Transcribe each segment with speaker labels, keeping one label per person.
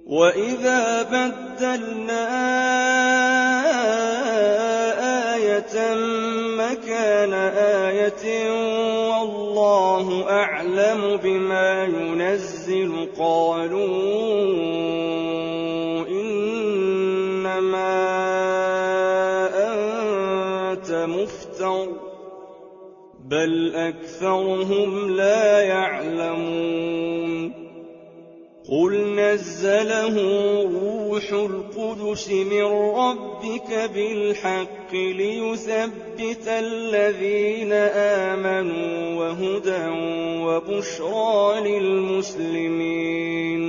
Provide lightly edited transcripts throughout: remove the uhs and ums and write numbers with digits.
Speaker 1: وَإِذَا بَدَّلْنَا آيَةً مَّكَانَ آيَةٍ وَاللَّهُ أَعْلَمُ بِمَا يُنَزِّلُ قَالُوا إِنَّمَا أَنتَ مُفْتَرٍ ۚ بَلْ أَكْثَرُهُمْ لَا يَعْلَمُونَ قُلْ نَزَّلَهُ رُوحُ الْقُدُسِ مِن رَّبِّكَ بِالْحَقِّ لِيُثَبِّتَ الَّذِينَ آمَنُوا وَهُدًى وَبُشْرَىٰ لِلْمُسْلِمِينَ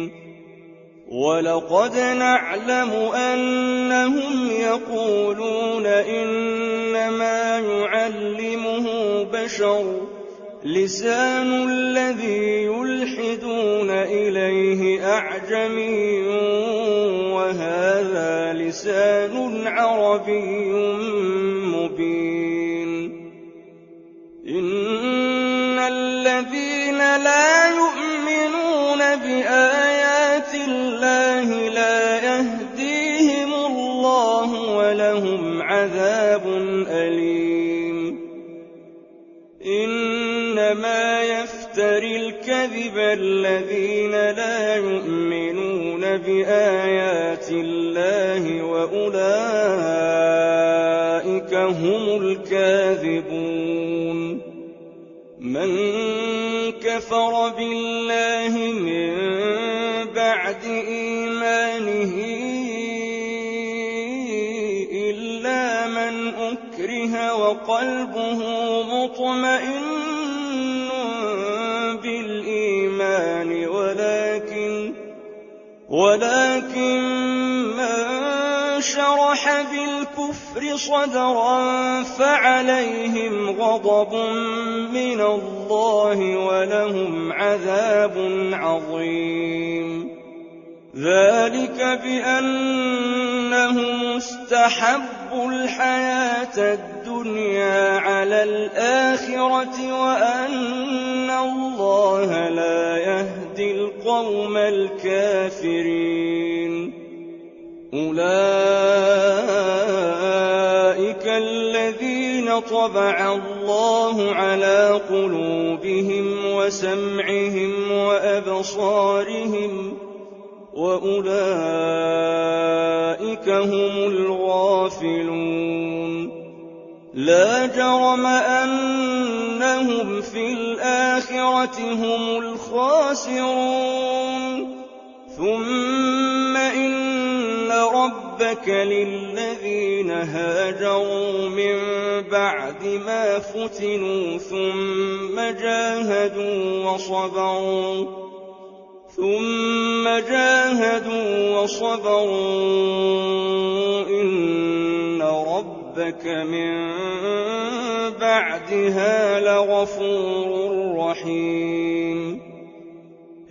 Speaker 1: وَلَقَدْ نَعْلَمُ أَنَّهُمْ يَقُولُونَ إِنَّمَا يُعَلِّمُهُ بَشَرٌ ۗ لِّسَانُ الَّذِي يُلْحِدُونَ إِلَيْهِ أَعْجَمِيٌّ وَهَٰذَا لِسَانٌ عَرَبِيٌّ مُّبِينٌ. إِنَّ الَّذِينَ لَا يُؤْمِنُونَ بِآيَاتِ اللَّهِ لَا يَهْدِيهِمُ اللَّهُ وَلَهُمْ عَذَابٌ أَلِيمٌ. إِنَّمَا يَفْتَرِي الْكَذِبَ الَّذِينَ لَا يُؤْمِنُونَ بِآيَاتِ اللَّهِ وَأُولَٰئِكَ هُمُ الْكَاذِبُونَ. مَن كَفَرَ بِاللَّهِ مِن بَعْدِ إِيمَانِهِ إِلَّا مَنْ أُكْرِهَ وَقَلْبُهُ مُطْمَئِنٌّ بِالْإِيمَانِ وَلَٰكِن مَّن شَرَحَ بِالْكُفْرِ صَدْرًا فَعَلَيْهِمْ غَضَبٌ مِّنَ اللَّهِ وَلَهُمْ عَذَابٌ عَظِيمٌ. ذَٰلِكَ بِأَنَّهُمُ اسْتَحَبُّوا الْحَيَاةَ الدُّنْيَا عَلَى الْآخِرَةِ وَأَنَّ اللَّهَ لَا يَهْدِي الْقَوْمَ الْكَافِرِينَ. أُولَٰئِكَ الَّذِينَ طَبَعَ اللَّهُ عَلَىٰ قُلُوبِهِمْ وَسَمْعِهِمْ وَأَبْصَارِهِمْ ۖ وَأُولَٰئِكَ هُمُ الْغَافِلُونَ. لَا جَرَمَ أَنَّهُمْ فِي الْآخِرَةِ هُمُ الْخَاسِرُونَ. ثُمَّ إِنَّ رَبَّكَ لِلَّذِينَ هَاجَرُوا مِن بَعْدِ مَا فُتِنُوا ثُمَّ جَاهَدُوا وَصَبَرُوا إِنَّ رَبَّكَ مِن بَعْدِهَا لَغَفُورٌ رَّحِيمٌ.